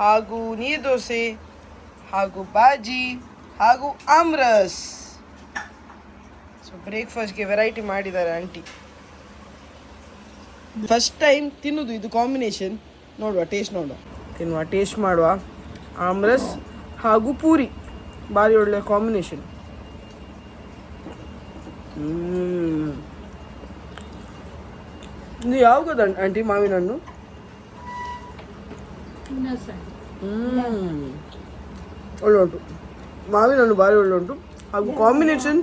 ಹಾಗೂ ನೀರು ದೋಸೆ ಹಾಗೂ ಬಾಜಿ ಹಾಗೂ ಆಮ್ರಸ್. ಸೊ ಬ್ರೇಕ್ಫಾಸ್ಟ್ಗೆ ವೆರೈಟಿ ಮಾಡಿದ್ದಾರೆ ಆಂಟಿ. ಫಸ್ಟ್ ಟೈಮ್ ತಿನ್ನೋದು ಇದು ಕಾಂಬಿನೇಷನ್. ನೋಡುವ, ಟೇಸ್ಟ್ ನೋಡುವ, ತಿನ್ನುವ, ಟೇಸ್ಟ್ ಮಾಡುವ. ಆಮ್ರಸ್ ಹಾಗೂ ಪೂರಿ ಭಾರಿ ಒಳ್ಳೆ ಕಾಂಬಿನೇಷನ್. ಇದು ಯಾವಾಗ ಆಂಟಿ ಮಾವಿನ ಹಣ್ಣು? ಒಳ್ಳೆ ಉಂಟು ಮಾವಿನ ಹಣ್ಣು, ಭಾರಿ ಒಳ್ಳೆ ಉಂಟು. ಹಾಗೂ combination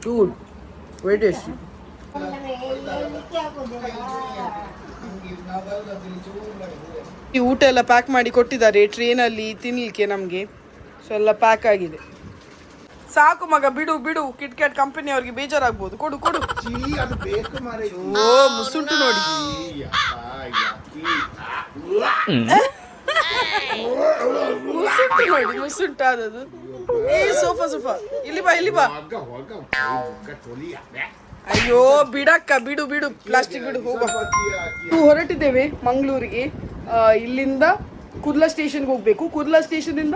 too good, very tasty. ಈ ಊಟ ಎಲ್ಲ ಪ್ಯಾಕ್ ಮಾಡಿ ಕೊಟ್ಟಿದ್ದಾರೆ ಟ್ರೇನಲ್ಲಿ ತಿನ್ನಲಿಕ್ಕೆ ನಮಗೆ. ಸೊ ಎಲ್ಲ ಪ್ಯಾಕ್ ಆಗಿದೆ. ಸಾಕು ಮಗ, ಬಿಡು ಬಿಡು, ಕಿಟ್ಕ್ಯಾಟ್ ಕಂಪನಿ ಅವ್ರಿಗೆ ಬೇಜಾರಾಗ್ಬೋದು. ಕೊಡು ಕೊಡು. ಓ ಮುಸುಂಟು ನೋಡಿ. ಮುಸುಂಟು ನೋಡಿ, ಮುಸುಂಟಾದದು. ಏ ಸೋಫಾ ಸೋಫಾ, ಇಲ್ಲಿ ಬಾ ಇಲ್ಲಿ ಬಾ. ಅಯ್ಯೋ ಬಿಡಕ್ಕ, ಬಿಡು ಬಿಡು, ಪ್ಲಾಸ್ಟಿಕ್ ಬಿಡು, ಹೋಗ. ಹೊರಟಿದ್ದೇವೆ ಮಂಗಳೂರಿಗೆ. ಇಲ್ಲಿಂದ ಕುರ್ಲಾ ಸ್ಟೇಷನ್ಗೆ ಹೋಗ್ಬೇಕು. ಕುರ್ಲಾ ಸ್ಟೇಷನಿಂದ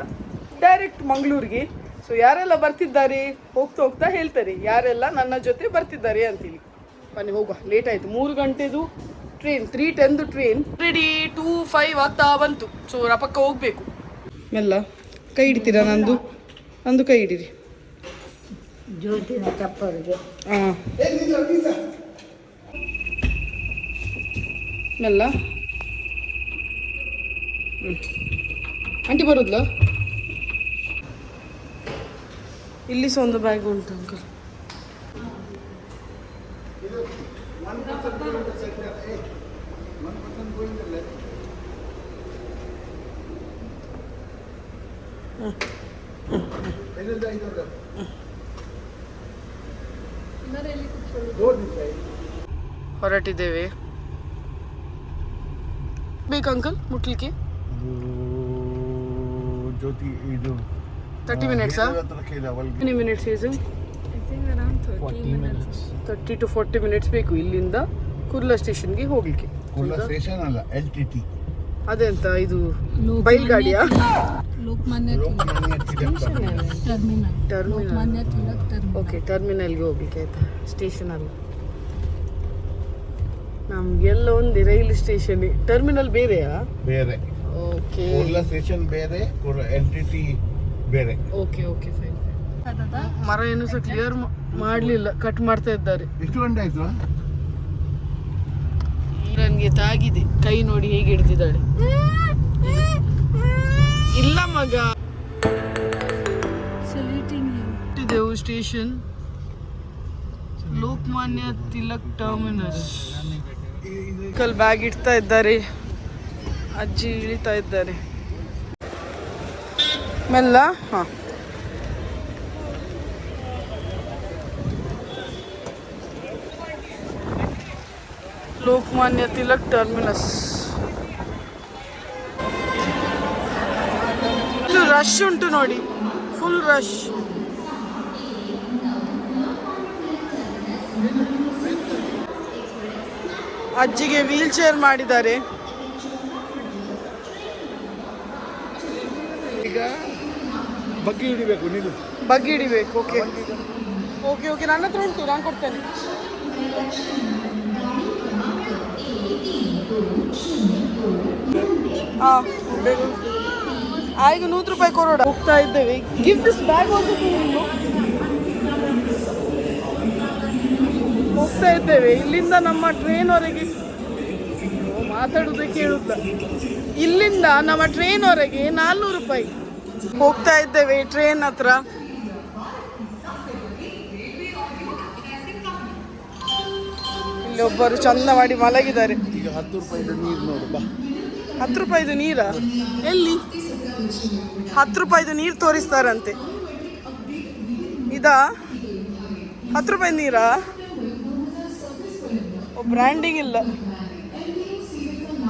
ಡೈರೆಕ್ಟ್ ಮಂಗಳೂರಿಗೆ. ಸೊ ಯಾರೆಲ್ಲ ಬರ್ತಿದ್ದಾರೆ ಹೋಗ್ತಾ ಹೋಗ್ತಾ ಹೇಳ್ತಾರೆ ಯಾರೆಲ್ಲ ನನ್ನ ಜೊತೆ ಬರ್ತಿದ್ದಾರೆ ಅಂತೇಳಿ. ಬನ್ನಿ ಹೋಗುವ, ಲೇಟ್ ಆಯಿತು. 3 ಗಂಟೆದು ಟ್ರೈನ್, 3:10 ಟ್ರೈನ್. ರೆಡಿ 2:05 ಆಗ್ತಾ ಬಂತು. ಸೊ ರಪಕ್ಕ ಹೋಗ್ಬೇಕು. ಮೆಲ್ಲ ಕೈ ಹಿಡಿತೀರಾ? ನಂದು ಕೈ ಹಿಡೀರಿ. ಹಾಂ ಮೆಲ್ಲ. ಆಂಟಿ ಬರೋದ್ಲ? ಇಲ್ಲಿ ಸಹ ಒಂದು ಬ್ಯಾಗ್ ಉಂಟು ಅಂಕಲ್. ಹೊರಟಿದ್ದೇವೆ. ಬೇಕು ಅಂಕಲ್ ಮುಟ್ಲಿಕ್ಕೆ? ಜ್ಯೋತಿ ಇದು 30 minutes. How many minutes is it? I think around 30 minutes. 30 to 40 minutes ಬೇಕು ಇಲ್ಲಿಂದ ಕುರ್ಲಾ ಸ್ಟೇಷನ್ಗೆ ಹೋಗ್ಲಿಕ್ಕೆ. ಕುರ್ಲಾ ಸ್ಟೇಷನ್ ಅಲ್ಲ, LTT. ಅದೆಂತ ಇದು ಬೈಲ್ಗಾಡಿಯಾ? ಲೋಕಮಾನ್ಯ ಟರ್ಮಿನಲ್. ಓಕೆ, ಟರ್ಮಿನಲ್ಗೆ ಹೋಗ್ಲಿಕ್ಕೆ ಆಯ್ತಾ? ಸ್ಟೇಷನ್ ಅಲ್ಲ, ನಮಗೆಲ್ಲ ಒಂದು ರೈಲ್ ಸ್ಟೇಷನ್. ಟರ್ಮಿನಲ್ ಬೇರೆಯಾ? ಬೇರೆ. ಓಕೆ, ಕುರ್ಲಾ ಸ್ಟೇಷನ್ ಬೇರೆ, LTT ಬೇರೆ. Okay okay fine. ಮರ ಏನು ಸಹ ಕ್ಲಿಯರ್ ಮಾಡಲಿಲ್ಲ, ಕಟ್ ಮಾಡ್ತಾ ಇದ್ದಾರೆ. ಎಷ್ಟು ಗಂಟೆ ಆಯ್ತು? ನನಗೆ ತಾಗಿದೆ, ಕೈ ನೋಡಿ ಹೇಗೆ ಹಿಡ್ದಿದ್ದಾಳೆ. ಇಲ್ಲ ಮಗ, ಇಟ್ಟಿದ್ದೆವು ಸ್ಟೇಷನ್ ಲೋಕಮಾನ್ಯ ತಿಲಕ್ ಟರ್ಮಿನಸ್. ಕಲ್ ಬ್ಯಾಗ್ ಇಡ್ತಾ ಇದ್ದಾರೆ, ಅಜ್ಜಿ ಇಳಿತಾ ಇದ್ದಾರೆ ಮೆಲ್ಲ. ಹಾಂ, ಲೋಕಮಾನ್ಯ ತಿಲಕ್ ಟರ್ಮಿನಸ್. ಇದು ರಶ್ ಉಂಟು ನೋಡಿ, ಫುಲ್ ರಶ್. ಅಜ್ಜಿಗೆ ವೀಲ್ ಚೇರ್ ಮಾಡಿದ್ದಾರೆ. ಈಗ ಬಗ್ಗಿ ಹಿಡಿಬೇಕು, ನೀನು ಬಗ್ಗಿ ಹಿಡಿಬೇಕು. ಓಕೆ ಓಕೆ ಓಕೆ, ನನ್ನ ಹತ್ರ ಉಂಟು, ನಾನು ಕೊಡ್ತೇನೆ. ಹಾಂ, ಆಯ್ತು, 100 ರೂಪಾಯಿ ಕೊರೋಡ. ಹೋಗ್ತಾ ಇದ್ದೇವೆ. Give this bag also to him. ಹೋಗ್ತಾ ಇದ್ದೇವೆ ಇಲ್ಲಿಂದ ನಮ್ಮ ಟ್ರೈನ್ವರೆಗೆ. ಮಾತಾಡೋದು ಕೇಳುತ್ತ. ಇಲ್ಲಿಂದ ನಮ್ಮ ಟ್ರೈನ್ವರೆಗೆ 400 ರೂಪಾಯಿ. ಹೋಗ್ತಾ ಇದ್ದೇವೆ ಟ್ರೈನ್ ಹತ್ರ. ಇಲ್ಲಿ ಒಬ್ಬರು ಚಂದ ಮಾಡಿ ಮಲಗಿದ್ದಾರೆ. ಈಗ 10 ರೂಪಾಯಿದು ನೀರು ನೋಡು ಬಾ. 10 ರೂಪಾಯಿದು ನೀರಾ? ಎಲ್ಲಿ? 10 ರೂಪಾಯಿದು ನೀರು ತೋರಿಸ್ತಾರಂತೆ. ಇದಾ 10 ರೂಪಾಯಿ ನೀರಾ? ಬ್ರ್ಯಾಂಡಿಂಗ್ ಇಲ್ಲ,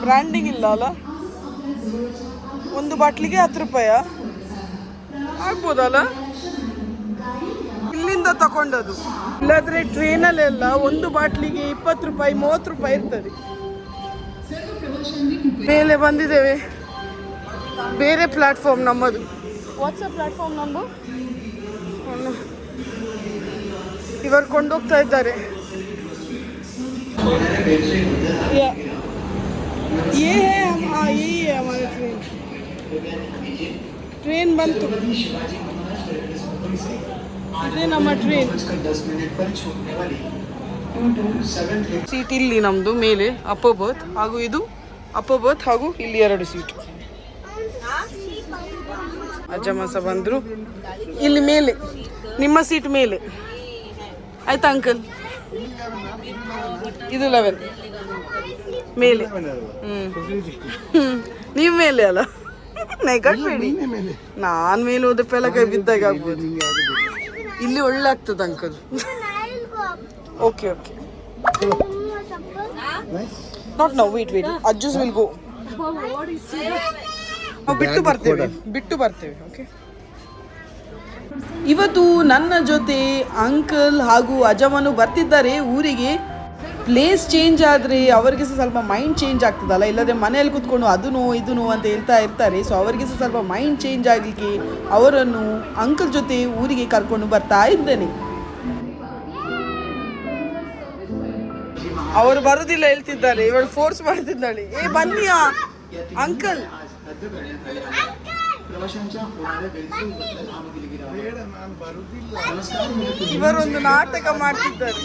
ಬ್ರ್ಯಾಂಡಿಂಗ್ ಇಲ್ಲ ಅಲ್ಲ. ಒಂದು ಬಾಟ್ಲಿಗೆ 10 ರೂಪಾಯ ಆಗ್ಬೋದಲ್ಲ? ಇಲ್ಲಿಂದ ತಗೊಂಡದು. ಇಲ್ಲಾದ್ರೆ ಟ್ರೈನಲ್ಲೆಲ್ಲ ಒಂದು ಬಾಟ್ಲಿಗೆ 20 ರೂಪಾಯಿ 30 ರೂಪಾಯಿ ಇರ್ತದೆ. ಮೇಲೆ ಬಂದಿದ್ದೇವೆ ಬೇರೆ ಪ್ಲಾಟ್ಫಾರ್ಮ್ ನಮ್ಮದು. ವಾಟ್ಸಪ್ ಪ್ಲಾಟ್ಫಾರ್ಮ್ ನಮ್ಮದು. ಇವರು ಕೊಂಡೋಗ್ತಾ ಇದ್ದಾರೆ. ये है हम, हाँ यही है हमारा ट्रेन ಬಂತು. ಇದೇ ನಮ್ಮ ಟ್ರೈನ್. ಸೀಟ್ ಇಲ್ಲಿ ನಮ್ಮದು ಮೇಲೆ ಅಪ್ಪರ್ ಬರ್ತ್, ಹಾಗೂ ಇದು ಅಪ್ಪರ್ ಬರ್ತ್, ಹಾಗೂ ಇಲ್ಲಿ 2 ಸೀಟು. ಅಜ್ಜಮ್ಮಸ ಬಂದರು. ಇಲ್ಲಿ ಮೇಲೆ ನಿಮ್ಮ ಸೀಟ್ ಮೇಲೆ ಆಯ್ತಾ ಅಂಕಲ್? ಇದು 11 ಮೇಲೆ. ನೀವು ಮೇಲೆ ಅಲ್ಲ, ನೆಗಡ್ಬೇಡಿ. ನಾನು ಮೇಲೆ ಹೋದ ಪೆಲ ಕೈ ಬಿದ್ದಾಗ ಆಗ್ಬೋದು. ಇಲ್ಲಿ ಒಳ್ಳೆ ಆಗ್ತದೆ uncle. Okay okay, not now, wait wait, ಅಜ್ಜೂಸ್ ವಿಲ್ ಗೋ. ನಾವು ಬಿಟ್ಟು ಬರ್ತೇವೆ. ಓಕೆ, ಇವತ್ತು ನನ್ನ ಜೊತೆ ಅಂಕಲ್ ಹಾಗೂ ಅಜ್ಜಮ್ಮನು ಬರ್ತಿದ್ದಾರೆ ಊರಿಗೆ. ಪ್ಲೇಸ್ ಚೇಂಜ್ ಆದರೆ ಅವರಿಗೆ ಸಹ ಸ್ವಲ್ಪ ಮೈಂಡ್ ಚೇಂಜ್ ಆಗ್ತದಲ್ಲ, ಇಲ್ಲದೆ ಮನೆಯಲ್ಲಿ ಕೂತ್ಕೊಂಡು ಅದನ್ನು ಇದನ್ನು ಅಂತ ಹೇಳ್ತಾ ಇರ್ತಾರೆ. ಸೊ ಅವರಿಗೆ ಸಹ ಸ್ವಲ್ಪ ಮೈಂಡ್ ಚೇಂಜ್ ಆಗಲಿಕ್ಕೆ ಅವರನ್ನು ಅಂಕಲ್ ಜೊತೆ ಊರಿಗೆ ಕರ್ಕೊಂಡು ಬರ್ತಾ ಇದ್ದೇನೆ. ಅವರು ಬರುದಿಲ್ಲ ಹೇಳ್ತಿದ್ದಾರೆ, ಇವಳು ಫೋರ್ಸ್ ಮಾಡ್ತಿದ್ದಾಳೆ. ಏ ಬನ್ನಿಯಾ ಅಂಕಲ್. ಇವರೊಂದು ನಾಟಕ ಮಾಡ್ತಿದ್ದಾರೆ.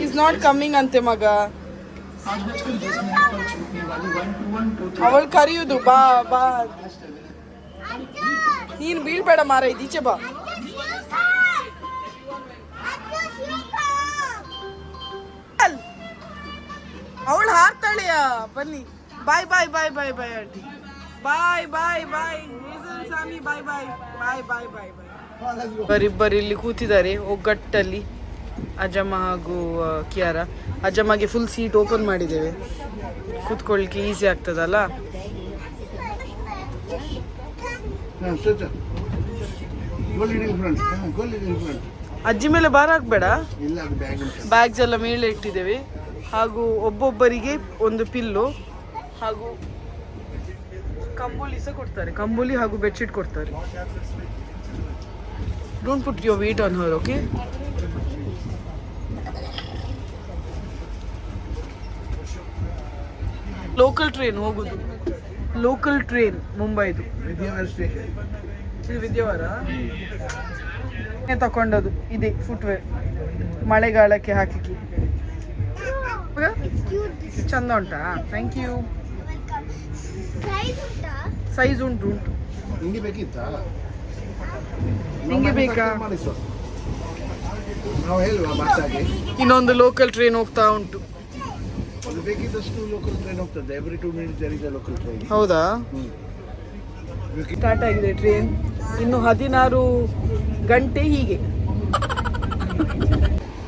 ಇಸ್ ನಾಟ್ ಕಮ್ಮಿಂಗ್ ಅಂತೆ ಮಗ. ಅವಳು ಕರೆಯುವುದು ಬಾ ಬಾ. ನೀನು ಬೀಳ್ಬೇಡ ಮಾರ, ಇದೀಚೆ ಬಾ. ಅವಳು ಹಾರ್ತಾಳೆಯಾ? ಬನ್ನಿ. ಬಾಯ್ ಬಾಯ್ ಬಾಯ್ ಬಾಯ್ ಬಾಯ್ ಆಂಟಿ. ಬಾಯ್ ಬಾಯ್ ಬಾಯ್ ಸಾಮಿ. ಬಾಯ್ ಬಾಯ್ ಬಾಯ್ ಬಾಯ್ ಬಾಯ್ ಬಾಯ್. ಇವರಿಬ್ಬರು ಇಲ್ಲಿ ಕೂತಿದ್ದಾರೆ ಒಗ್ಗಟ್ಟಲ್ಲಿ, ಅಜ್ಜಮ್ಮ ಹಾಗೂ ಕಿಯಾರ. ಅಜ್ಜಮ್ಮಗೆ ಫುಲ್ ಸೀಟ್ ಓಪನ್ ಮಾಡಿದ್ದೇವೆ, ಕೂತ್ಕೊಳ್ಳಿಕ್ಕೆ ಈಸಿ ಆಗ್ತದಲ್ಲ. ಅಜ್ಜಿ ಮೇಲೆ ಭಾರ ಹಾಕ್ಬೇಡ. ಬ್ಯಾಗ್ಸ್ ಎಲ್ಲ ಮೇಲೆ ಇಟ್ಟಿದ್ದೇವೆ, ಹಾಗೂ ಒಬ್ಬೊಬ್ಬರಿಗೆ ಒಂದು ಪಿಲ್ಲು ಹಾಗೂ ಕಂಬಳಿ ಸಹ ಕೊಡ್ತಾರೆ. ಕಂಬಳಿ ಹಾಗೂ ಬೆಡ್ಶೀಟ್ ಕೊಡ್ತಾರೆ. Don't put your weight on her, okay? Local train ಹೋಗುದು, ಲೋಕಲ್ ಟ್ರೈನ್ ಮುಂಬೈದು. ಇದು ವಿದ್ಯಾವರ ತಕೊಂಡದು. ಇದೆ ಫುಟ್ವೇರ್, ಮಳೆಗಾಲಕ್ಕೆ ಹಾಕಲಿಕ್ಕೆ. ಚಂದ ಉಂಟಾ? Thank you. ಸೈಜ್ ಉಂಟು. ನಿಂಗೆ ಬೇಕಿತ್ತಾ? ನಿಂಗೆ ಬೇಕಾ? ಇನ್ನೊಂದು ಲೋಕಲ್ ಟ್ರೈನ್ ಹೋಗ್ತಾ ಉಂಟು. ಹೌದಾ? ಸ್ಟಾರ್ಟ್ ಆಗಿದೆ ಟ್ರೈನ್. ಇನ್ನು 16 ಗಂಟೆ ಹೀಗೆ.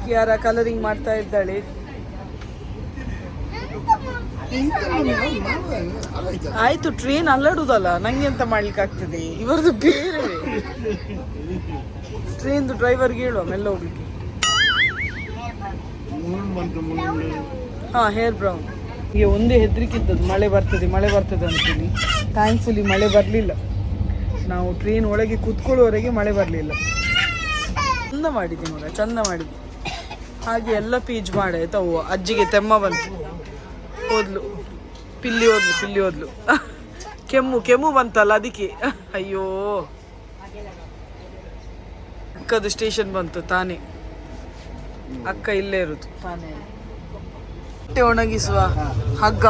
ಕಿಯಾರ ಕಲರಿಂಗ್ ಮಾಡ್ತಾ ಇದ್ದಾಳೆ. ಆಯ್ತು, ಟ್ರೈನ್ ಅಲ್ಲಾಡುದಲ್ಲ, ನಂಗೆ ಎಂತ ಮಾಡ್ಲಿಕ್ಕೆ ಆಗ್ತದೆ? ಇವರದು ಬೇರೆ. ಟ್ರೈನ್ದು ಡ್ರೈವರ್ಗೆ ಹೇಳುವ ಮೆಲ್ಲ ಹೋಗ್ಲಿಕ್ಕೆ. ಹಾಂ, ಹೇರ್ ಬ್ರೌನ್. ಈಗ ಒಂದೇ ಹೆದರಿಕಿದ್ದದ್ದು, ಮಳೆ ಬರ್ತದೆ ಅಂತೇಳಿ. ಥ್ಯಾಂಕ್ಫುಲಿ ಮಳೆ ಬರಲಿಲ್ಲ. ನಾವು ಟ್ರೈನ್ ಒಳಗೆ ಕೂತ್ಕೊಳ್ಳುವವರೆಗೆ ಮಳೆ ಬರಲಿಲ್ಲ. ಚಂದ ಮಾಡಿದ್ದೆ ಮಗ, ಚಂದ ಮಾಡಿದ್ದೆ. ಹಾಗೆ ಎಲ್ಲ ಪೇಜ್ ಮಾಡಾಯ್ತು. ಅವು ಅಜ್ಜಿಗೆ ತೆಮ್ಮ ಬಂತು, ಹೋದ್ಲು. ಪಿಲ್ಲಿ ಹೋದ್ಲು. ಕೆಮ್ಮು ಬಂತಲ್ಲ ಅದಕ್ಕೆ. ಅಯ್ಯೋ, ಅಕ್ಕದು ಸ್ಟೇಷನ್ ಬಂತು ತಾನೇ. ಅಕ್ಕ ಇಲ್ಲೇ ಇರುದು ತಾನೇ. ಬಟ್ಟೆ ಒಣಗಿಸುವ ಹಗ್ಗ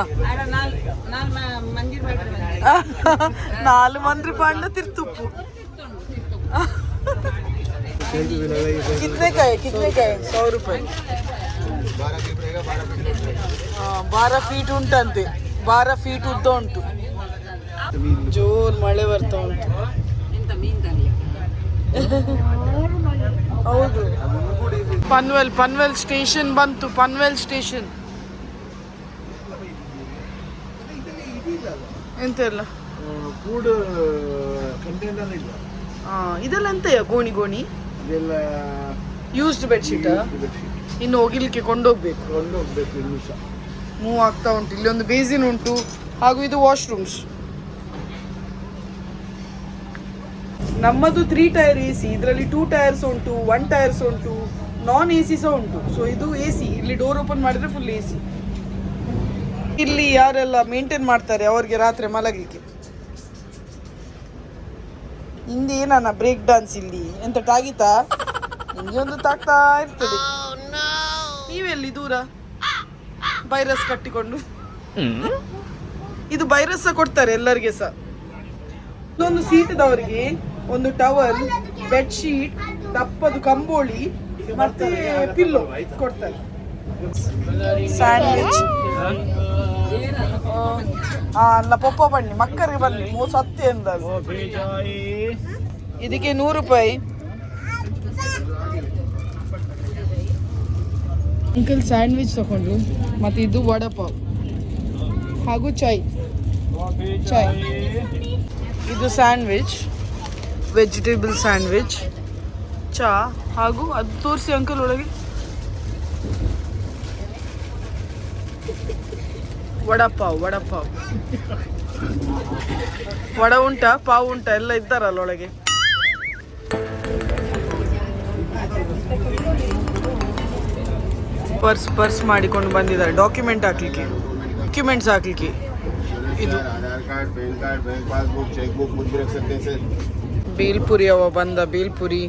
4 ಮಂದಿ ಪಾಂಡ ತಿರ್ತುಪ್ಪು. कितने का है 100 रुपये. 12 ಫೀಟ್ ಉಂಟಂತೆ. 12 ಫೀಟ್ ಉದ್ದ ಉಂಟು. ಜೋರ್ ಮಳೆ ಬರ್ತಾ ಉಂಟು. ಹೌದು, ಪನ್ವೆಲ್ ಸ್ಟೇಷನ್ ಬಂತು. ಪನ್ವೆಲ್ ಸ್ಟೇಷನ್ ಎಂತೆಲ್ಲ ಫುಡ್ ಕಂಟೈನರ್ ಇಲ್ಲ. ಇದೆಲ್ಲ ಎಂತೆಯ ಗೋಣಿ ಗೋಣಿ ಇದೆಲ್ಲ ಯೂಸ್ಡ್ ಬೆಡ್ಶೀಟ್ ಬೆಡ್ಶೀಟ್ ಇನ್ನು ಹೋಗಿಲಿಕ್ಕೆ ಕೊಂಡೋಗ್ಬೇಕು. ಕೊಂಡೋಗ್ಬೇಕು ಇನ್ನೂ ಸಹ. ಮೂವ್ ಆಗ್ತಾ ಉಂಟು. ಇಲ್ಲಿ ಒಂದು ಬೇಸಿನ್ ಉಂಟು ಹಾಗೂ ಇದು ವಾಶ್ರೂಮ್ಸ್. ನಮ್ಮದು 3 ಟೈರ್ AC, ಇದರಲ್ಲಿ 2 ಟೈರ್ಸ್ ಉಂಟು, 1 ಟೈರ್ಸ್ ಉಂಟು, ನಾನ್ AC ಸಹ ಉಂಟು. ಸೊ ಇದು AC. ಇಲ್ಲಿ ಡೋರ್ ಓಪನ್ ಮಾಡಿದ್ರೆ ಫುಲ್ AC. ಇಲ್ಲಿ ಯಾರೆಲ್ಲ ಮೇಂಟೈನ್ ಮಾಡ್ತಾರೆ ಅವ್ರಿಗೆ ರಾತ್ರಿ ಮಲಗಲಿಕ್ಕೆ. ಹಿಂದೆ ಏನನ್ನ ಬ್ರೇಕ್ ಡಾನ್ಸ್ ಇಲ್ಲಿ ಎಂತ ಟಾಗಿತಾ ನಿಂಗೆ ಒಂದು ತಾಗ್ತಾ ಇರ್ತದೆ. ನೀವೆಲ್ಲಿ ದೂರ ವೈರಸ್ ಕಟ್ಟಿಕೊಂಡು. ಇದು ವೈರಸ್ ಸಹ ಕೊಡ್ತಾರೆ ಎಲ್ಲರಿಗೆ ಸಹ. ಇನ್ನೊಂದು ಸೀಟದವರಿಗೆ ಒಂದು ಟವಲ್, ಬೆಡ್ಶೀಟ್, ದಪ್ಪದು ಕಂಬೋಳಿ ಮತ್ತೆ ಪಿಲ್ಲೋ ಕೊಡ್ತಾರೆ. ಸ್ಯಾಂಡ್ವಿಚ್ ಅಲ್ಲ ಪಪ್ಪ ಬನ್ನಿ ಮಕ್ಕಳಿಗೆ ಬನ್ನಿ 30 ಅಂದ. ಇದಕ್ಕೆ 100 ರೂಪಾಯಿ. ಅಂಕಲ್ ಸ್ಯಾಂಡ್ವಿಚ್ ತಗೊಂಡ್ರು ಮತ್ತು ಇದು ವಡಪಾವ್ ಹಾಗೂ ಚಾಯ್. ಇದು ಸ್ಯಾಂಡ್ವಿಚ್, ವೆಜಿಟೇಬಲ್ ಸ್ಯಾಂಡ್ವಿಚ್, ಚಾ ಹಾಗೂ ಅದು ತೋರಿಸಿ ಅಂಕಲ್ ಒಳಗೆ. ವಡಪಾವ್ ವಡ ಉಂಟಾ, ಪಾವ್ ಉಂಟಾ, ಎಲ್ಲ ಇದ್ದಾರಲ್ಲ ಒಳಗೆ. ಪರ್ಸ್ ಮಾಡಿಕೊಂಡು ಬಂದಿದ್ದಾರೆ ಡಾಕ್ಯುಮೆಂಟ್ಸ್ ಹಾಕ್ಲಿಕ್ಕೆ. ಇದು Aadhaar card, PAN card, bank passbook, cheque book कुछ भी रख सकते हैं सर. ಬೇಲ್ಪುರಿ ಅವ ಬಂದ ಬೇಲ್ಪುರಿ.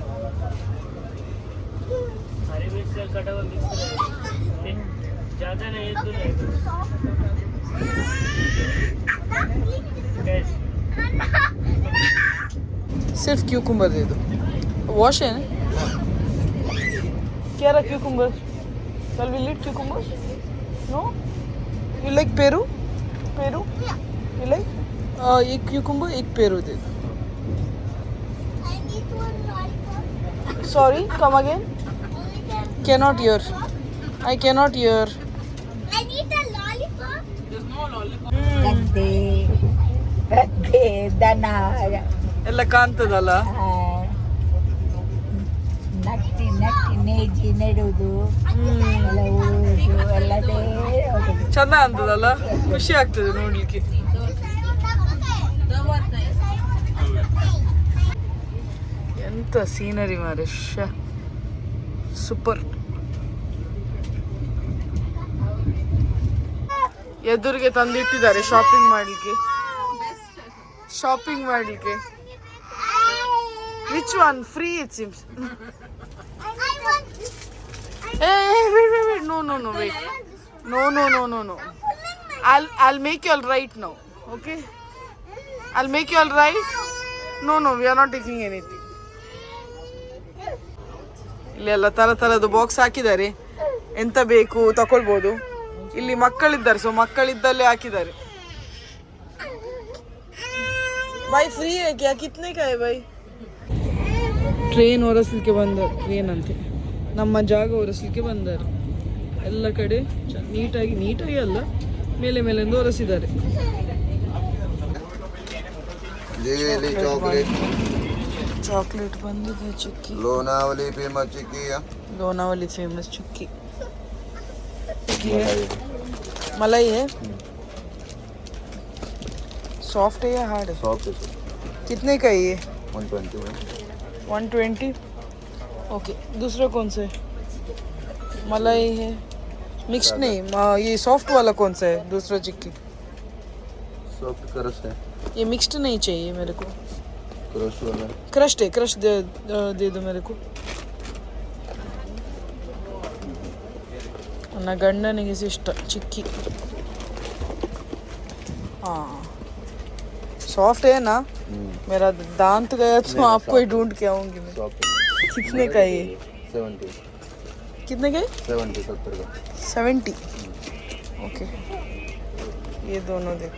सिर्फ क्यूकुम्बर दे दो. वॉश है ना? क्या रहा cucumber? Shall we eat cucumber? No? You like Peru? You like? एक cucumber, एक Peru दे दो. Sorry, come again. Cannot hear. I cannot hear. I need a lollipop. There's no lollipop. ಗದ್ದೆ ದನ ಎಲ್ಲ ಕಾಣ್ತದಲ್ಲ. ನಟ್ಟಿ ನೇಜಿ ನೆಡುವುದು ಎಲ್ಲ ಉಳುವುದು ಎಲ್ಲದೇ ಚಂದ ಅಂತದಲ್ಲ, ಖುಷಿ ಆಗ್ತದೆ ನೋಡ್ಲಿಕ್ಕೆ. ಎಂತ ಸೀನರಿ ಮಾರೆ, ಸೂಪರ್. ಎದುರಿಗೆ ತಂದಿಟ್ಟಿದ್ದಾರೆ ಶಾಪಿಂಗ್ ಮಾಡ್ಲಿಕ್ಕೆ. Which one free it Sims. wait. No. I'll make you all right now. Okay? I'll make you all right. No, we are not taking anything. ಇಲ್ಲೆಲ್ಲ ತರದು ಬಾಕ್ಸ್ ಹಾಕಿದ್ದಾರೆ. ಎಂತ ಬೇಕು ತಕೊಳ್ಬೋದು. ಇಲ್ಲಿ ಮಕ್ಕಳಿದ್ದಾರೆ, ಸೊ ಮಕ್ಕಳಿದ್ದಲ್ಲೇ ಹಾಕಿದ್ದಾರೆ. ಬಾಯ್ ಫ್ರೀ ಕ್ಯಾ ಕಿತ್ನೆ ಕಾಯ್ ಬಾಯ್. ಟ್ರೈನ್ ಒರೆಸ್ಲಿಕ್ಕೆ ಟ್ರೈನ್ ಅಂತೆ ನಮ್ಮ ಜಾಗ ಒರೆಸ್ಲಿಕ್ಕೆ ಬಂದರು. ಎಲ್ಲ ಕಡೆ ನೀಟಾಗಿ ಅಲ್ಲ, ಮೇಲೆಂದು ಒರೆಸಿದ್ದಾರೆ. ಚಾಕ್ಲೇಟ್ ಬಂದಿದೆ. ಚಿಕ್ಕಿ लोनावली फेमस चिक्की मलाई है. सॉफ्ट है या हार्ड है? सॉफ्ट है. कितने का है ये? 120. ओके. दूसरा कौन सा है? मलाई है मिक्स्ड नहीं. ये सॉफ्ट वाला कौन सा है? दूसरा चिक्की सॉफ्ट क्रश है. ये मिक्स्ड नहीं चाहिए मेरे को. क्रश वाला क्रश्ड है. क्रश दे दो मेरे को. ನನ್ನ ಗಂಡನಿಗೆ ಇಷ್ಟ ಚಿಕ್ಕಿ. हाँ सॉफ्ट है ना? मेरा दांत गया तो आपको ही ढूंढ के आऊंगी मैं. कितने का ये? 70. कितने का? 70 का. 70. ओके. ये दोनों दे.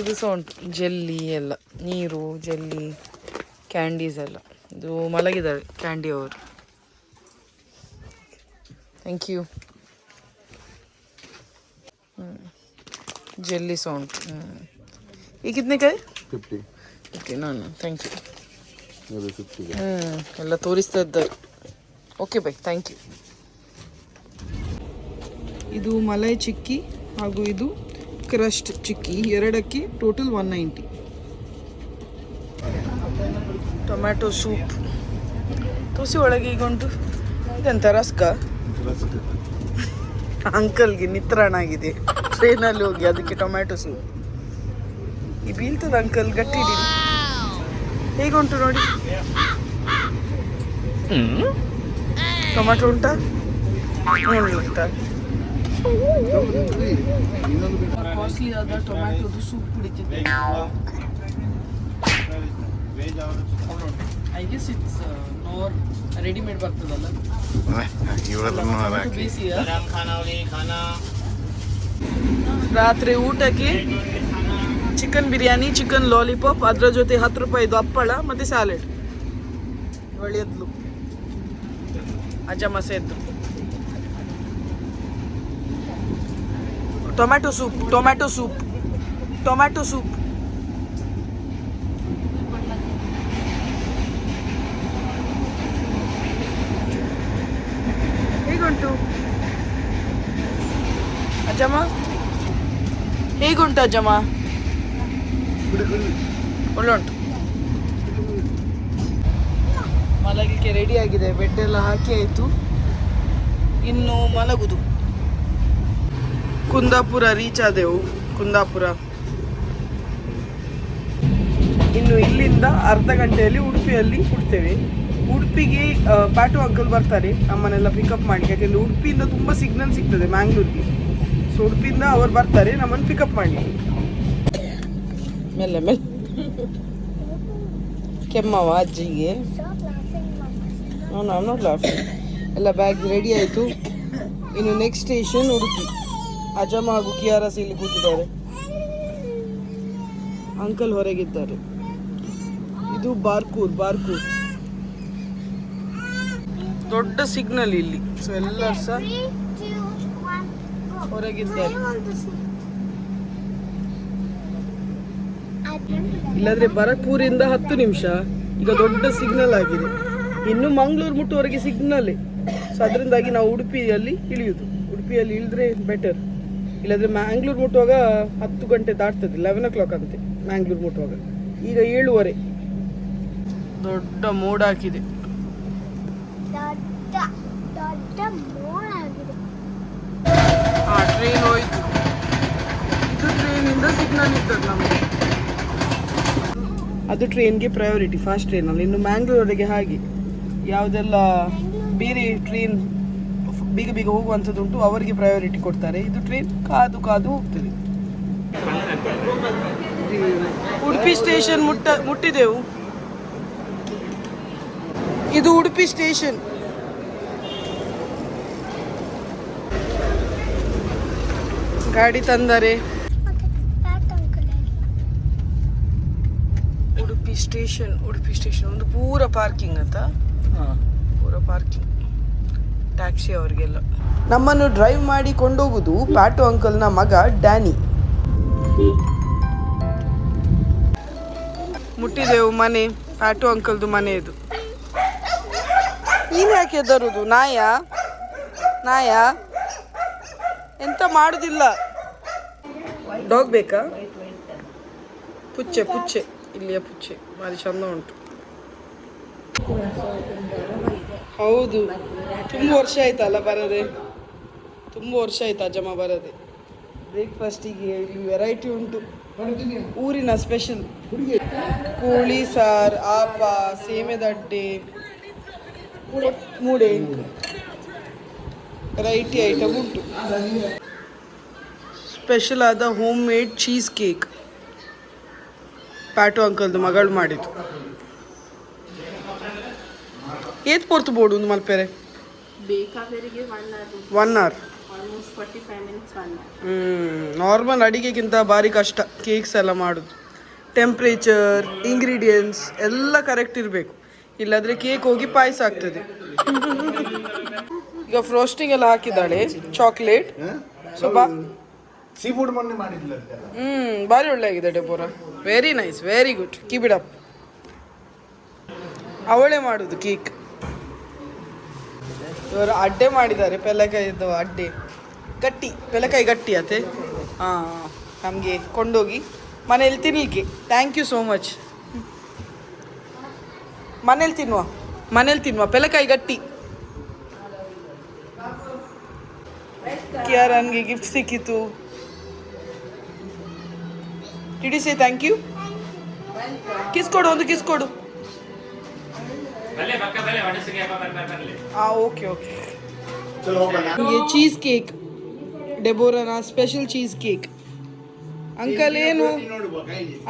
ಇದು ಸಹ ಉಂಟು ಜೆಲ್ಲಿ ಎಲ್ಲ, ನೀರು ಜೆಲ್ಲಿ ಕ್ಯಾಂಡೀಸ್ ಎಲ್ಲ. ಇದು ಮಲಗಿದ್ದಾರೆ ಕ್ಯಾಂಡಿ ಅವರು. Thank you. जेली सौंड ये कितने का है 50 ಓಕೆ ನಾನು ಥ್ಯಾಂಕ್ ಯು ಇದು 50 ಎಲ್ಲ ತೋರಿಸ್ತಾ ಇದ್ದಾರೆ ಓಕೆ ಬೈ ಥ್ಯಾಂಕ್ ಯು ಇದು ಮಲೈ ಚಿಕ್ಕಿ ಹಾಗೂ ಇದು ಕ್ರಸ್ಟ್ ಚಿಕ್ಕಿ ಎರಡಕ್ಕೆ ಟೋಟಲ್ 190 ಟೊಮ್ಯಾಟೊ ಸೂಪ್ ತುಸಿ ಒಳಗೆ ಈಗ ಉಂಟು ಇದೆಂತ ರಸ್ಕ ಅಂಕಲ್ಗೆ ನಿತ್ರಾಣ ಆಗಿದೆ ಟ್ರೈನಲ್ಲಿ ಹೋಗಿ ಅದಕ್ಕೆ ಟೊಮ್ಯಾಟೊ ಸೂಪ್ ಈ ಬೀಳ್ತದ ಅಂಕಲ್ ಗಟ್ಟಿ ಹಿಡೀರಿ ಹೇಗುಂಟು ನೋಡಿ ಟೊಮ್ಯಾಟೊ ಉಂಟಾ ಉಂಟಾ ಕಾಸ್ಟ್ಲಿ ಆದ ಟೊಮ್ಯಾಟೊದು ಸೂಪ್ ಕುಡಿತಿದ್ದೆ ಐ ಗೆಸ್ ಇಟ್ಸ್ ನೋರ್ ರೆಡಿಮೇಡ್ ಬರ್ತದಲ್ಲ ಬೇಸಿ ರಾತ್ರಿ ಊಟಕ್ಕೆ ಚಿಕನ್ ಬಿರಿಯಾನಿ ಚಿಕನ್ ಲಾಲಿಪಾಪ್ ಅದರ ಜೊತೆ 10 ರೂಪಾಯಿದು ಹಪ್ಪಳ ಮತ್ತು ಸ್ಯಾಲೆಡ್ ಒಳ್ಳೆಯದ್ಲು ಅಜ್ಜ ಮಸೆದ್ದು tomato soup tomato soup tomato soup ಹೇಗುಂಟು ಅಜ್ಜಮ್ಮ ಹೇಗುಂಟು ಅಜ್ಜಮ್ಮ ಒಳ್ಳುಂಟು ಮಲಗಲಿಕ್ಕೆ ರೆಡಿ ಆಗಿದೆ ಬೆಡ್ ಎಲ್ಲ ಹಾಕಿ ಆಯಿತು ಇನ್ನು ಮಲಗುದು ಕುಂದಾಪುರ ರೀಚ್ ಆದೆವು ಕುಂದಾಪುರ ಇನ್ನು ಇಲ್ಲಿಂದ ಅರ್ಧ ಗಂಟೆಯಲ್ಲಿ ಉಡುಪಿಯಲ್ಲಿ ಹುಡ್ತೇವೆ ಉಡುಪಿಗೆ ಪ್ಯಾಟು ಅಂಕಲ್ ಬರ್ತಾರೆ ನಮ್ಮನ್ನೆಲ್ಲ ಪಿಕಪ್ ಮಾಡಿ ಯಾಕೆಂದರೆ ಉಡುಪಿಯಿಂದ ತುಂಬ ಸಿಗ್ನಲ್ ಸಿಗ್ತದೆ ಮ್ಯಾಂಗ್ಳೂರಿಗೆ ಸೊ ಉಡುಪಿಯಿಂದ ಅವರು ಬರ್ತಾರೆ ನಮ್ಮನ್ನು ಪಿಕಪ್ ಮಾಡಿ ಮೆಲ್ಲ ಮೆಲ್ಲ ಕೆಮ್ಮವ ಅಜ್ಜಿಗೆ ನಾನು ಲಾಫಿಂಗ್ ಎಲ್ಲ ಬ್ಯಾಗ್ ರೆಡಿ ಆಯಿತು ಇನ್ನು ನೆಕ್ಸ್ಟ್ ಸ್ಟೇಷನ್ ಉಡುಪಿ ಅಜಮ್ಮ ಹಾಗೂ ಕಿಯಾರಸ್ ಇಲ್ಲಿ ಕೂತಿದ್ದಾರೆ ಅಂಕಲ್ ಹೊರಗಿದ್ದಾರೆ ಇದು ಬಾರ್ಕೂರ್ ದೊಡ್ಡ ಸಿಗ್ನಲ್ ಇಲ್ಲಿ ಸೊ ಎಲ್ಲರೂ ಸಹ ಹೊರಗಿದ್ದಾರೆ ಇಲ್ಲಾಂದ್ರೆ ಬರಕ್ಪೂರಿಂದ 10 ನಿಮಿಷ ಈಗ ದೊಡ್ಡ ಸಿಗ್ನಲ್ ಆಗಿದೆ ಇನ್ನು ಮಂಗಳೂರು ಮುಟ್ಟುವರೆಗೆ ಸಿಗ್ನಲ್ಲೇ ಸೊ ಅದರಿಂದಾಗಿ ನಾವು ಉಡುಪಿಯಲ್ಲಿ ಇಳಿಯುವುದು ಉಡುಪಿಯಲ್ಲಿ ಇಳಿದ್ರೆ ಬೆಟರ್ ಇಲ್ಲಾಂದರೆ ಮ್ಯಾಂಗ್ಳೂರು ಮುಟ್ಟುವಾಗ 10 ಗಂಟೆ ದಾಟ್ತದೆ 11 o'clock ಅಂತೆ ಮ್ಯಾಂಗ್ಳೂರು ಮುಟ್ಟುವಾಗ ಈಗ 7:15 ದೊಡ್ಡ ಮೋಡ ಹಾಕಿದೆ ಟ್ರೈನ್ ಹೋಯ್ತು ಇದು ಟ್ರೈನಿಂದ ಸಿಗ್ನಲ್ ಇರ್ತದೆ ನಮಗೆ ಅದು ಟ್ರೈನ್ಗೆ ಪ್ರಯಾರಿಟಿ ಫಾಸ್ಟ್ ಟ್ರೈನಲ್ಲಿ ಇನ್ನು ಮ್ಯಾಂಗ್ಳೂರಿಗೆ ಹಾಗೆ ಯಾವುದೆಲ್ಲ ಬೇರೆ ಟ್ರೈನ್ ಬೇಗ ಬೇಗ ಹೋಗುವಂಥದ್ದುಂಟು ಅವರಿಗೆ ಪ್ರಯಾರಿಟಿ ಕೊಡ್ತಾರೆ ಇದು ಟ್ರೈನ್ ಕಾದು ಹೋಗ್ತದೆ ಉಡುಪಿ ಸ್ಟೇಷನ್ ಮುಟ್ಟಿದೆವು ಇದು ಉಡುಪಿ ಸ್ಟೇಷನ್ ಗಾಡಿ ತಂದರೆ ಉಡುಪಿ ಸ್ಟೇಷನ್ ಒಂದು ಪೂರ ಪಾರ್ಕಿಂಗ್ ಅಂತ ಪೂರ ಪಾರ್ಕಿಂಗ್ ಟ್ಯಾಕ್ಸಿ ಅವರಿಗೆಲ್ಲ ನಮ್ಮನ್ನು ಡ್ರೈವ್ ಮಾಡಿ ಕೊಂಡೋಗುದು ಪ್ಯಾಟು ಅಂಕಲ್ನ ಮಗ ಡ್ಯಾನಿ ಮುಟ್ಟಿದೆವು ಮನೆ ಪ್ಯಾಟು ಅಂಕಲ್ದು ಮನೆ ಇದು ನೀನು ಯಾಕೆ ಎದರುದು ನಾಯ ಎಂತ ಮಾಡುದಿಲ್ಲ ಡಾಗ್ ಬೇಕಾ ಪುಚ್ಚೆ ಇಲ್ಲಿಯ ಪುಚ್ಚೆ ಭಾರಿ ಚಂದ ಉಂಟು ಹೌದು ತುಂಬ ವರ್ಷ ಆಯ್ತಲ್ಲ ಬರದೆ ತುಂಬ ವರ್ಷ ಆಯ್ತು ಅಜ್ಜಮ್ಮ ಬರದೆ ಬ್ರೇಕ್ಫಾಸ್ಟಿಗೆ ಇಲ್ಲಿ ವೆರೈಟಿ ಉಂಟು ಊರಿನ ಸ್ಪೆಷಲ್ ಕೋಳಿ ಸಾರು ಆಪ ಸೇಮೆದಡ್ಡೆ ಮೂಡೆ ವೆರೈಟಿ ಐಟಮ್ ಉಂಟು ಸ್ಪೆಷಲ್ ಆದ ಹೋಮ್ ಮೇಡ್ ಚೀಸ್ ಕೇಕ್ ಪ್ಯಾಟು ಅಂಕಲ್ದು ಮಗಳು ಮಾಡಿದ್ದು ಏತ್ ಪೊರ್ತು ಬೋರ್ಡು ಒಂದು ಮಲ್ಪೆರೆ ಬೇಕಾದವರಿಗೆ 1 hour almost 45 minutes 1 hour normal ಅಡಿಗೆಗಿಂತ ಭಾರಿ ಕಷ್ಟ ಕೇಕ್ಸ್ ಎಲ್ಲ ಮಾಡೋದು ಟೆಂಪ್ರೇಚರ್ ಇಂಗ್ರೀಡಿಯೆಂಟ್ಸ್ ಎಲ್ಲ ಕರೆಕ್ಟ್ ಇರಬೇಕು ಇಲ್ಲಾಂದರೆ ಕೇಕ್ ಹೋಗಿ ಪಾಯಸ ಆಗ್ತದೆ ಈಗ ಫ್ರೋಸ್ಟಿಂಗ್ ಎಲ್ಲ ಹಾಕಿದ್ದಾಳೆ ಚಾಕ್ಲೇಟ್ ಸೊ ಸೀ ಫುಡ್ ಮೊನ್ನೆ ಮಾಡಿದ್ಲಂತೆಲ್ಲ. ಭಾರಿ ಒಳ್ಳೆ ಆಗಿದೆ Deborah. Very nice, very good, keep it up. ಅವಳೇ ಮಾಡುದು ಕೇಕ್. ಇವರು ಅಡ್ಡೆ ಮಾಡಿದ್ದಾರೆ, ಪೆಲಕಾಯಿದು ಅಡ್ಡೆ ಗಟ್ಟಿ, ಪೆಲಕಾಯಿ ಗಟ್ಟಿ ಅತ್ತೆ. ಹಾಂ, ನಮಗೆ ಕೊಂಡೋಗಿ ಮನೇಲಿ ತಿನ್ನಲಿಕ್ಕೆ. Thank you so much. ಮನೇಲಿ ತಿನ್ನುವ ಪೆಲಕಾಯಿ ಗಟ್ಟಿ. ಕಿಯಾರನ್ಗೆ ಗಿಫ್ಟ್ ಸಿಕ್ಕಿತು. Did you say thank you? Kiss ಕೊಡು, ಒಂದು ಕಿಸ್ ಕೊಡು. Okay okay. ನಮಗೆ ಚೀಸ್ ಕೇಕ್, ಡೆಬೋರಾನ ಸ್ಪೆಷಲ್ ಚೀಸ್ ಕೇಕ್. ಅಂಕಲ್ ಏನು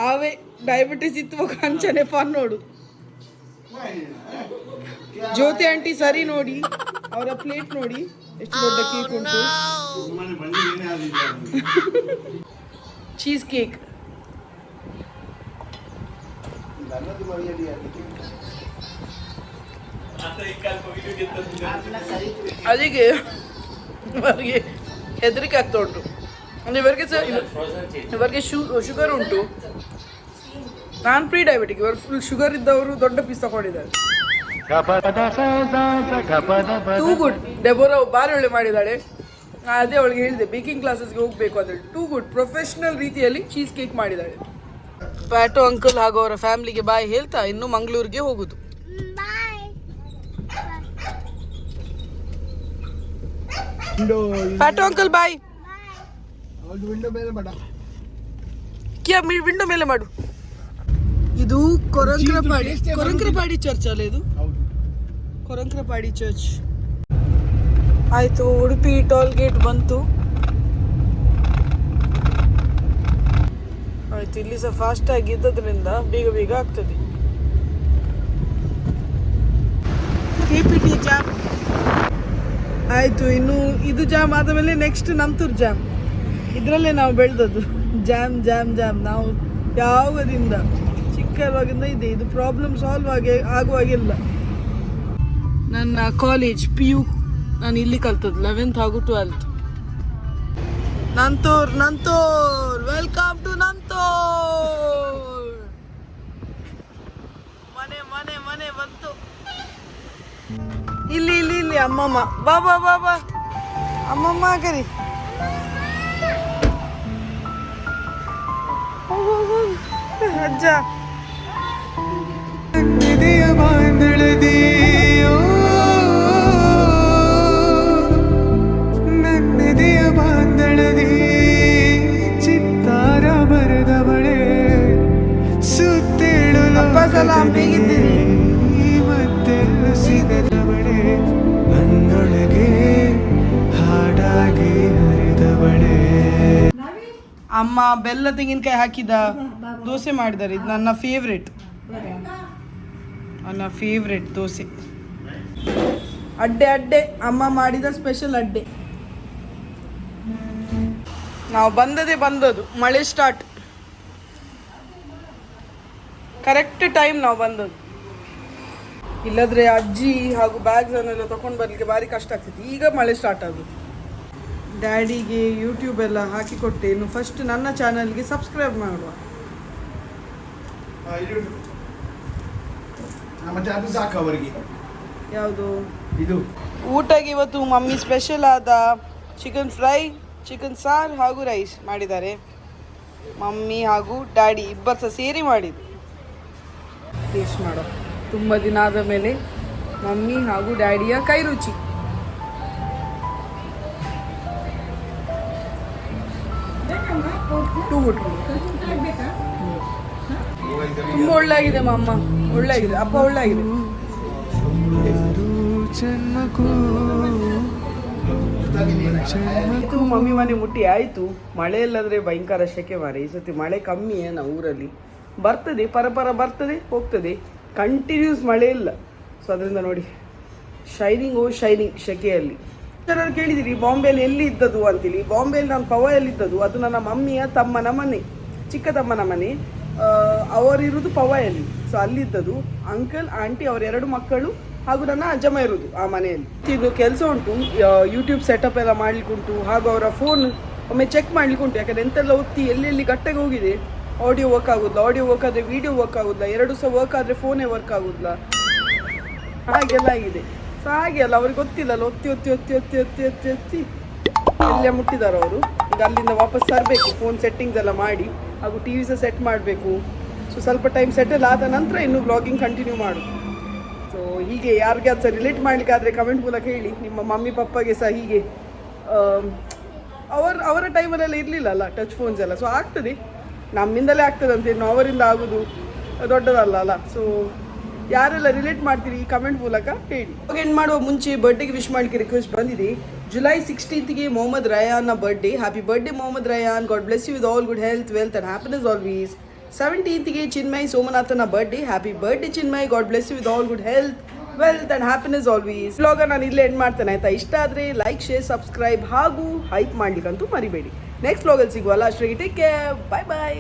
ಆವೆ ಡಯಾಬಿಟಿಸ್ ಇತ್ತು ಕಂಚನೆ ಫನ್ ನೋಡು. ಜ್ಯೋತಿ ಆಂಟಿ ಸರಿ ನೋಡಿ, ಅವರ ಪ್ಲೇಟ್ ನೋಡಿ ಎಷ್ಟು ದೊಡ್ಡ ಕೇಕ್ ಉಂಟು. Cheese cake. ಅದಕ್ಕೆ ಇವರಿಗೆ ಹೆದರಿಕೆ ಆಗ್ತಾ ಉಂಟು. ಅಂದರೆ ಇವರಿಗೆ ಶುಗರ್ ಉಂಟು. ನಾನು ಪ್ರೀ ಡಯಾಬಿಟಿಕ್, ಇವರು ಫುಲ್ ಶುಗರ್ ಇದ್ದವರು ದೊಡ್ಡ ಪೀಸ್ ತಗೊಂಡಿದ್ದಾರೆ. Too good. ಡೆಬೋರಾ ಭಾರಿ ಒಳ್ಳೆ ಮಾಡಿದ್ದಾಳೆ. ಅದೇ ಅವಳಿಗೆ ಹೇಳಿದೆ ಬೇಕಿಂಗ್ ಕ್ಲಾಸಸ್ಗೆ ಹೋಗಬೇಕು ಅಂತ ಹೇಳಿ. ಟೂ ಗುಡ್, ಪ್ರೊಫೆಷನಲ್ ರೀತಿಯಲ್ಲಿ ಚೀಸ್ ಕೇಕ್ ಮಾಡಿದ್ದಾಳೆ. ಪ್ಯಾಟೋ ಅಂಕಲ್ ಹಾಗೂ ಅವರ ಫ್ಯಾಮಿಲಿಗೆ ಬಾಯ್ ಹೇಳ್ತಾ ಇನ್ನು ಮಂಗಳೂರಿಗೆ ಹೋಗುದು. ಪ್ಯಾಟೋ ಅಂಕಲ್ ಬಾಯ್. ವಿಂಡೋ ಮೇಲೆ ಮಾಡು. ಇದು ಕೊರಂಕ್ರಪಾಡಿ ಚರ್ಚ್ ಅಲ್ಲ ಇದು? ಕೊರಂಕ್ರಪಾಡಿ ಚರ್ಚ್. ಆಯ್ತು, ಉಡುಪಿ ಟೋಲ್ ಗೇಟ್ ಬಂತು. ಆಯ್ತು, ಇಲ್ಲಿ ಸಹ ಫಾಸ್ಟ್ ಆಗಿ ಇದ್ದದ್ರಿಂದ ಬೇಗ ಬೇಗ ಆಗ್ತದೆ. KPT ಜಾಮ್ ಆಯ್ತು. ಇನ್ನು ಇದು ಜಾಮ್ ಆದ ಮೇಲೆ ನೆಕ್ಸ್ಟ್ ನಮ್ತೂರ್ ಜಾಮ್. ಇದರಲ್ಲೇ ನಾವು ಬೆಳೆದದ್ದು. ಜಾಮ್ ಜಾಮ್ ಜಾಮ್ ನಾವು ಯಾವಾಗಿಂದ ಚಿಕ್ಕವಾಗಿಂದ ಇದೆ. ಇದು ಪ್ರಾಬ್ಲಮ್ ಸಾಲ್ವ್ ಆಗುವಾಗಿಲ್ಲ. ನನ್ನ ಕಾಲೇಜ್ PU ನಾನು ಇಲ್ಲಿ ಕಲ್ತದ್ದು, 11th ಹಾಗೂ 12th. Nanthur welcome to Nanthur. ಮನೆ ಬಂತು. ಇಲ್ಲಿ ಅಮ್ಮಮ್ಮ. ಬಾ ಅಮ್ಮಮ್ಮ ಕರಿ. ಅಜ್ಜ ನನ್ನೆದೆಯ ಬಾಂದಳದಿ ಚಿತ್ತಾರ ಬರೆದವಳೆ ಸುತ್ತೇಳು ಮತ್ತೆಲ್ಲ ಸಿಗದವಳೆ ನನ್ನೊಳಗೆ ಹಾಡಾಗಿ ಹರಿದವಳೆ. ಅಮ್ಮ ಬೆಲ್ಲ ತೆಂಗಿನಕಾಯಿ ಹಾಕಿದ ದೋಸೆ ಮಾಡಿದ್ದಾರೆ. ಇದು ನನ್ನ ಫೇವ್ರೆಟ್ ದೋಸೆ. ಅಡ್ಡೆ ಅಮ್ಮ ಮಾಡಿದ ಸ್ಪೆಷಲ್ ಅಡ್ಡೆ. ನಾವು ಬಂದದ್ದು ಮಳೆ ಸ್ಟಾರ್ಟ್ ಕರೆಕ್ಟ್ ಟೈಮ್ ನಾವು ಬಂದದ್ದು. ಇಲ್ಲದ್ರೆ ಅಜ್ಜಿ ಹಾಗೂ ಬ್ಯಾಗ್ಸ್ ಅನ್ನೆಲ್ಲ ತಗೊಂಡು ಬರಲಿಕ್ಕೆ ಭಾರಿ ಕಷ್ಟ ಆಗ್ತಿತ್ತು. ಈಗ ಮಳೆ ಸ್ಟಾರ್ಟ್ ಆಗೋದು. ಡ್ಯಾಡಿಗೆ ಯೂಟ್ಯೂಬ್ ಎಲ್ಲ ಹಾಕಿಕೊಟ್ಟೆ. ಇನ್ನು ಫಸ್ಟ್ ನನ್ನ ಚಾನಲ್ಗೆ ಸಬ್ಸ್ಕ್ರೈಬ್ ಮಾಡುವ. ಯಾವುದು ಇದು ಊಟಕ್ಕೆ ಇವತ್ತು ಮಮ್ಮಿ ಸ್ಪೆಷಲ್ ಆದ ಚಿಕನ್ ಫ್ರೈ, ಚಿಕನ್ ಸಾರ್ ಹಾಗೂ ರೈಸ್ ಮಾಡಿದ್ದಾರೆ. ಮಮ್ಮಿ ಹಾಗೂ ಡ್ಯಾಡಿ ಇಬ್ಬರು ಸಹ ಸೇರಿ ಮಾಡಿದ್ದು. ಟೇಸ್ಟ್ ಮಾಡೋ. ತುಂಬ ದಿನ ಆದ ಮೇಲೆ ಮಮ್ಮಿ ಹಾಗೂ ಡ್ಯಾಡಿಯ ಕೈ ರುಚಿ. ತುಂಬ ಒಳ್ಳೆ ಆಗಿದೆ ಅಮ್ಮ, ಒಳ್ಳೆ ಆಗಿದೆ ಅಪ್ಪ, ಒಳ್ಳೆ ಆಗಿದೆ. ಮಮ್ಮಿ ಮನೆ ಮುಟ್ಟಿ ಆಯಿತು. ಮಳೆ ಇಲ್ಲದ್ರೆ ಭಯಂಕರ ಶೆಕೆ ಮಾರೆ. ಈ ಸತಿ ಮಳೆ ಕಮ್ಮಿ ನಾವು ಊರಲ್ಲಿ. ಬರ್ತದೆ ಪರಪರ ಬರ್ತದೆ ಹೋಗ್ತದೆ, ಕಂಟಿನ್ಯೂಸ್ ಮಳೆ ಇಲ್ಲ. ಸೊ ಅದರಿಂದ ನೋಡಿ ಶೈನಿಂಗ್ ಶೆಕೆಯಲ್ಲಿ. ಜನರು ಕೇಳಿದಿರಿ ಬಾಂಬೆಯಲ್ಲಿ ಎಲ್ಲಿ ಇದ್ದದ್ದು ಅಂತೇಳಿ. ಬಾಂಬೆಯಲ್ಲಿ ನಾನು ಪವಾಯಲ್ಲಿ ಇದ್ದದ್ದು. ಅದು ನನ್ನ ಮಮ್ಮಿಯ ತಮ್ಮನ ಮನೆ, ಚಿಕ್ಕ ತಮ್ಮನ ಮನೆ. ಅವರಿರುವುದು ಪವಾಯಲ್ಲಿ. ಸೊ ಅಲ್ಲಿದ್ದದ್ದು. ಅಂಕಲ್ ಆಂಟಿ ಅವರ 2 ಮಕ್ಕಳು ಹಾಗೂ ನನ್ನ ಅಜ್ಜಮ್ಮ ಇರೋದು ಆ ಮನೆಯಲ್ಲಿ. ಇನ್ನು ಕೆಲಸ ಉಂಟು, ಯೂಟ್ಯೂಬ್ ಸೆಟಪ್ ಎಲ್ಲ ಮಾಡಲಿಕ್ಕೆ ಉಂಟು. ಹಾಗೂ ಅವರ ಫೋನ್ ಒಮ್ಮೆ ಚೆಕ್ ಮಾಡ್ಲಿಕ್ಕೆ ಉಂಟು. ಯಾಕಂದರೆ ಎಂತೆಲ್ಲ ಒತ್ತಿ ಎಲ್ಲೆಲ್ಲಿ ಗಟ್ಟೆಗೆ ಹೋಗಿದೆ. ಆಡಿಯೋ ವರ್ಕ್ ಆಗೋದಿಲ್ಲ, ಆಡಿಯೋ ವರ್ಕ್ ಆದರೆ ವೀಡಿಯೋ ವರ್ಕ್ ಆಗೋದಿಲ್ಲ, 2 ಸಹ ವರ್ಕ್ ಆದರೆ ಫೋನೇ ವರ್ಕ್ ಆಗೋದಿಲ್ಲ, ಹಾಗೆಲ್ಲ ಆಗಿದೆ. ಸೊ ಹಾಗೆ ಅಲ್ಲ, ಅವ್ರಿಗೆ ಗೊತ್ತಿಲ್ಲಲ್ಲ, ಒತ್ತಿ ಒತ್ತಿ ಒತ್ತಿ ಒತ್ತಿ ಒತ್ತಿ ಒತ್ತಿ ಒತ್ತಿ ಎಲ್ಲೇ ಮುಟ್ಟಿದ್ದಾರೆ ಅವರು. ಈಗ ಅಲ್ಲಿಂದ ವಾಪಸ್ ತರಬೇಕು, ಫೋನ್ ಸೆಟ್ಟಿಂಗ್ಸ್ ಎಲ್ಲ ಮಾಡಿ, ಹಾಗೂ ಟಿ ವಿ ಸಹ ಸೆಟ್ ಮಾಡಬೇಕು. ಸೊ ಸ್ವಲ್ಪ ಟೈಮ್ ಸೆಟಲ್ ಆದ ನಂತರ ಇನ್ನೂ ಬ್ಲಾಗಿಂಗ್ ಕಂಟಿನ್ಯೂ ಮಾಡು. ಸೊ ಹೀಗೆ ಯಾರಿಗೆ ಅದು ಸಹ ರಿಲೇಟ್ ಮಾಡಲಿಕ್ಕೆ ಆದರೆ ಕಮೆಂಟ್ ಮೂಲಕ ಹೇಳಿ. ನಿಮ್ಮ ಮಮ್ಮಿ ಪಪ್ಪಗೆ ಸಹ ಹೀಗೆ ಅವರ ಟೈಮಲ್ಲೆಲ್ಲ ಇರಲಿಲ್ಲಲ್ಲ ಟಚ್ ಫೋನ್ಸ್ ಎಲ್ಲ. ಸೊ ಆಗ್ತದೆ, ನಮ್ಮಿಂದಲೇ ಆಗ್ತದೆ ಅಂತ, ಇನ್ನು ಅವರಿಂದ ಆಗೋದು ದೊಡ್ಡದಲ್ಲ ಅಲ್ಲ. ಸೊ ಯಾರೆಲ್ಲ ರಿಲೇಟ್ ಮಾಡ್ತೀರಿ ಈ ಕಮೆಂಟ್ ಮೂಲಕ ಹೇಳಿ. ಇವಾಗ ಏನು ಮಾಡುವ ಮುಂಚೆ ಬರ್ಡೇಗೆ ವಿಶ್ ಮಾಡಲಿಕ್ಕೆ ರಿಕ್ವೆಸ್ಟ್ ಬಂದಿದೆ. ಜುಲೈ 16th ಮೊಹಮ್ಮದ್ ರಯಾನ್ನ birthday. Happy birthday Mohammed Rayan, God bless you with all good health, wealth and happiness always. 17th Chinmay ಸೋಮನಾಥನ birthday. Happy birthday Chinmay, God bless you with all good health, wealth and happiness always. ವ್ಲಾಗ ನಾನು ಇಲ್ಲೇ end ಮಾಡ್ತೇನೆ ಆಯಿತಾ. ಇಷ್ಟ ಆದರೆ like, share, subscribe ಹಾಗೂ hype ಮಾಡ್ಲಿಕ್ಕಂತೂ ಮರಿಬೇಡಿ. ನೆಕ್ಸ್ಟ್ ವ್ಲಾಗಲ್ಲಿ ಸಿಗುವಲ್ಲ, ಅಷ್ಟೇ. ಟೇಕ್ ಕೇರ್, ಬಾಯ್ ಬಾಯ್.